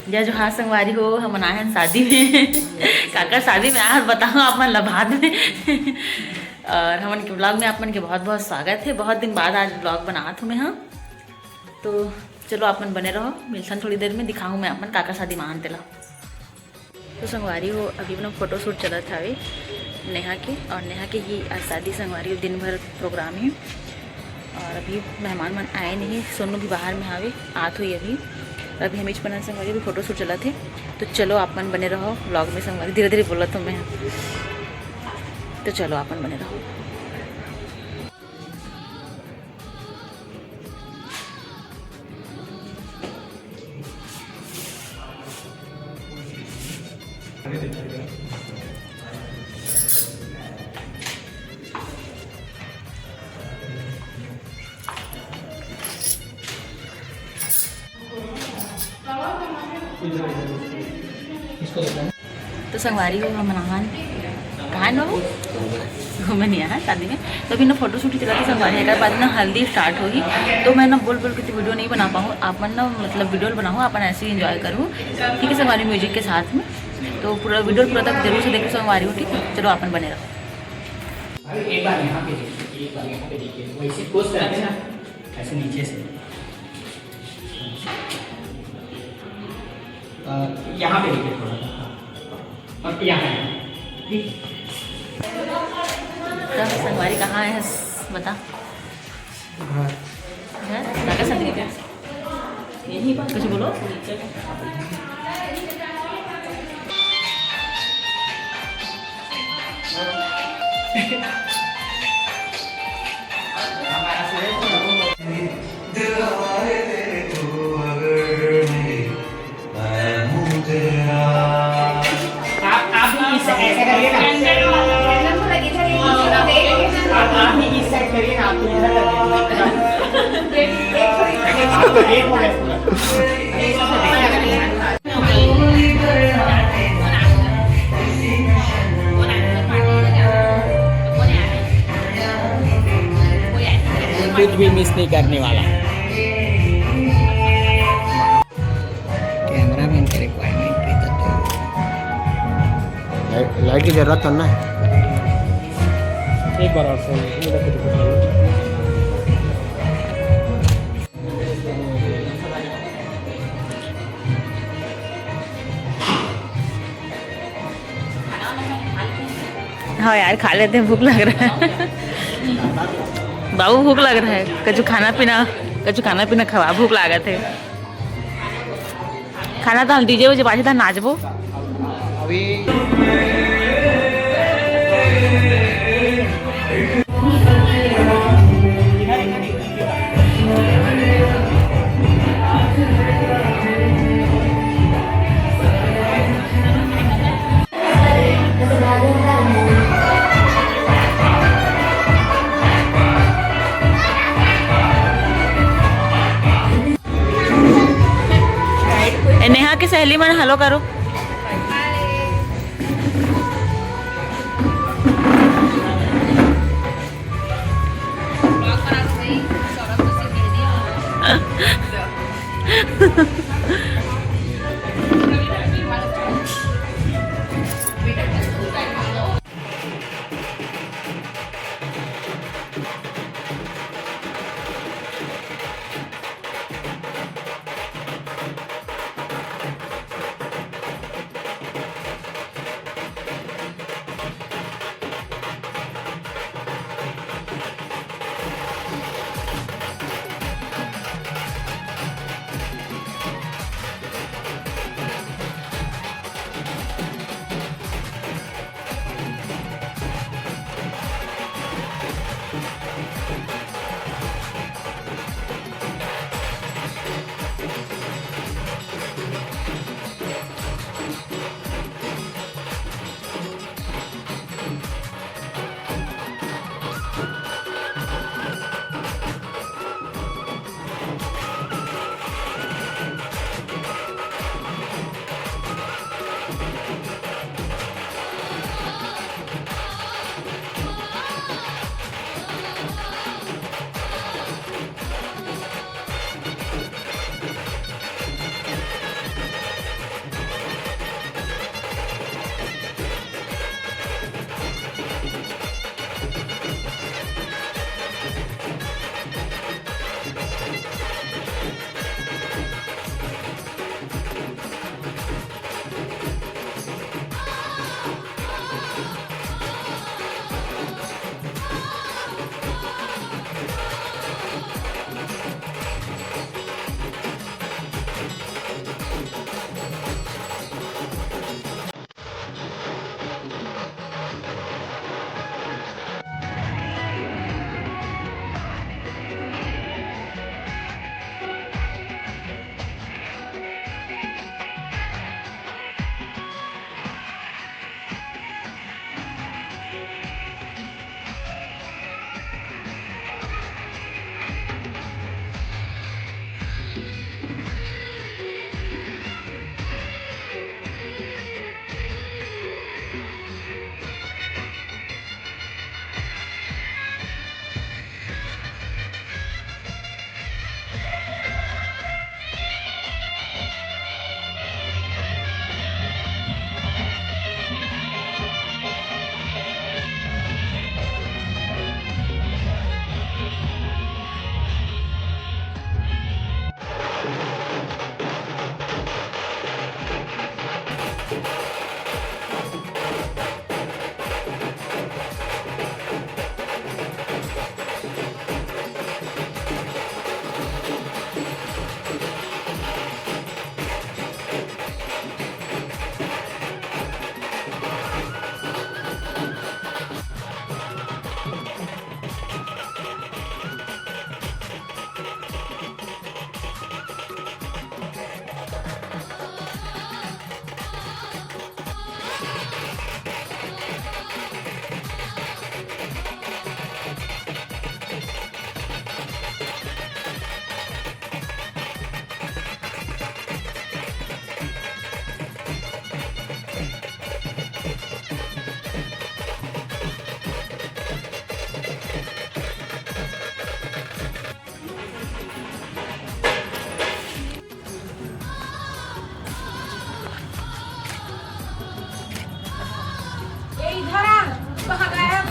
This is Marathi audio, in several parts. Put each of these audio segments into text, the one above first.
जय जोहार संगवारी हो, हम आए हैं शादी में। काका शादी में आज बताओ आप मन लभाद में। और हमन के ब्लॉग में आप मन के बहुत बहुत स्वागत है। बहुत दिन बाद आज ब्लॉग बनात हूँ मैं। हाँ तो चलो आप मन बने रहो, मिलसन थोड़ी देर में, दिखाऊँ मैं आप मन काका शादी में आन तेला। तो संगवारी हो अभी अपना फोटो शूट चला था अभी नेहा के, और नेहा के ही आज शादी संगवारी हो, दिन भर प्रोग्राम है। और अभी मेहमान मन आए नहीं, सोनू भी बाहर में आवे आत हुई अभी। अभी हम पना संगवारी भी फोटो शूट चला थे। तो चलो आप मन बने रहो ब्लॉग में संगवारी, धीरे धीरे बोला तो मैं। तो चलो आप मन बने रहो। तो संगवारी हो हम नहान कहाँ न घूमे नहीं आया शादी में। तो अभी ना फोटो शूट चला था संगवारी, एक बाद ना हल्दी स्टार्ट होगी। तो मैं ना बोल के तो वीडियो नहीं बना पाऊँ, आप मन ना मतलब वीडियो बनाऊँ, अपन ऐसे ही इंजॉय करूँ, ठीक है संगवारी, म्यूजिक के साथ में। तो पूरा वीडियो पूरा तक जरूर से देखो संगवारी हो, ठीक है। चलो अपन बने रहो। एक बार यहाँ पे देखिए, एक बार यहाँ पे देखिए, वैसे पोस्ट करते हैं ऐसे नीचे से, यहाँ पे देखिए थोड़ा सा, और यहाँ तो संगवारी कहाँ है बता। काका शादी के यही बात कुछ बोलो। ऐसे करिए ना, आप ही इस साइड करिए ना, आप इधर आप तो एक हो गया पूरा। कुछ भी मिस नहीं करने वाला। कैमरामैन के रिक्वायरमेंट की तो लाइट की जरूरत है ना। एक बार और हाँ यार खा लेते हैं, भूख लग रहा है। बाबू भूख लग रहा है, कछु खाना पीना खवा, भूख लागत है। खाना तो हम डीजे वजे पाछे था नाचबो अभी नेहा की सहेली मन हेलो करो।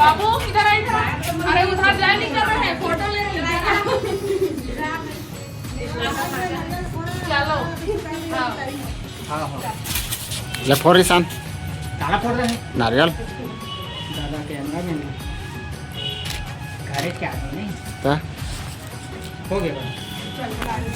बाबू इधर आ इधर। अरे उधर जाए नहीं कर रहे हैं फोटो ले रहे हैं। चलो हाँ ले फोरी सान ताला फोड़ रहे हैं नारियल दादा कैमरा में घरे क्या है नहीं ता हो गया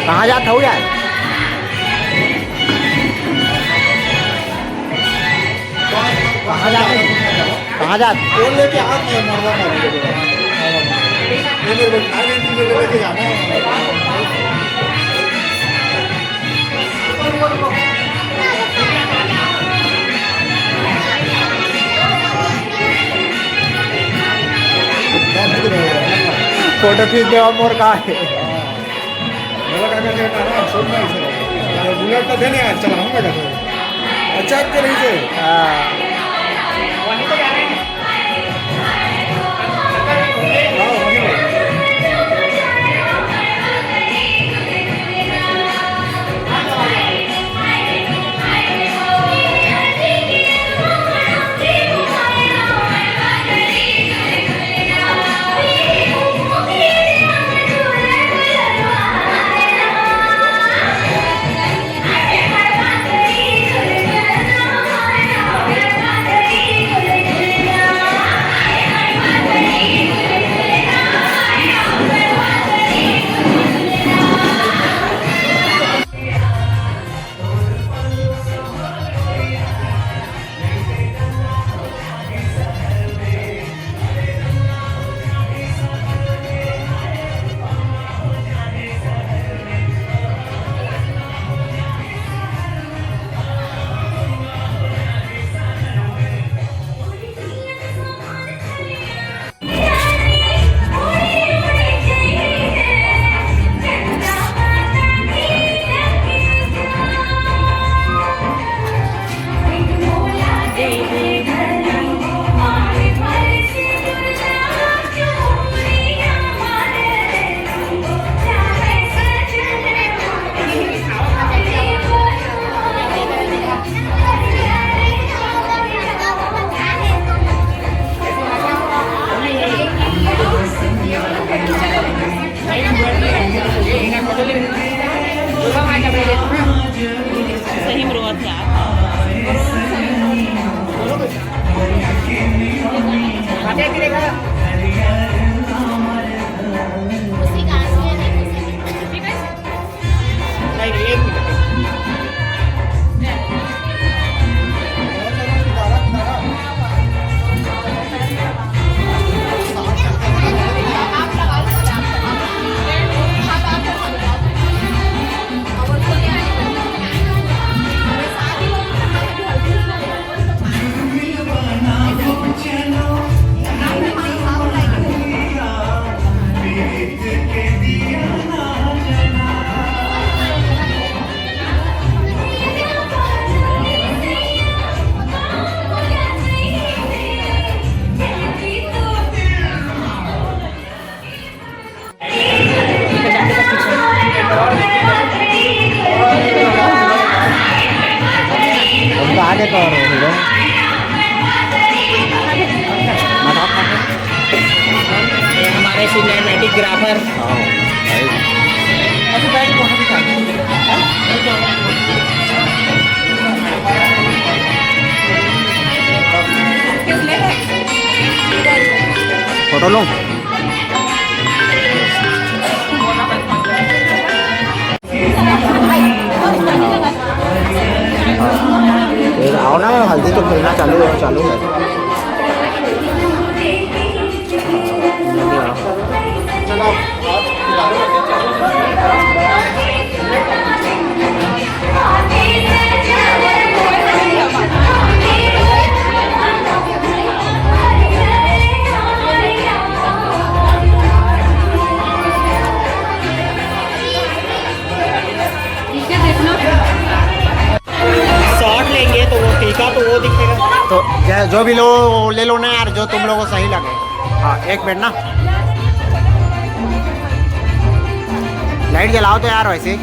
कहाँ जात हो यार कहाँ जाते कहाँ जात बोल लेके आ गए मरवा ये मेरे को खाने के लिए लेके जाना है फोटो खींच दे और मोर कहाँ है मेरा क्या कहता है ना सुन नहीं सर बुलेट तो देने आज चलाऊंगा कैसे अच्छा आपके नहीं से वहीं तो जा रहे हैं हाँ वहीं पे। सही में रोआ थे आप आगे तो और हीरो हमारे सिनेमैटिकग्राफर फोटो लो आओ ना हल्दी तो खेलना चालू है क्या देखना? शॉर्ट लेंगे तो वो टीका तो वो दिखेगा। तो जो भी लो वो ले लो ना यार, जो तुम लोगों को सही लगे। हाँ एक मिनट ना, लाइट जलाओ तो यार वैसे।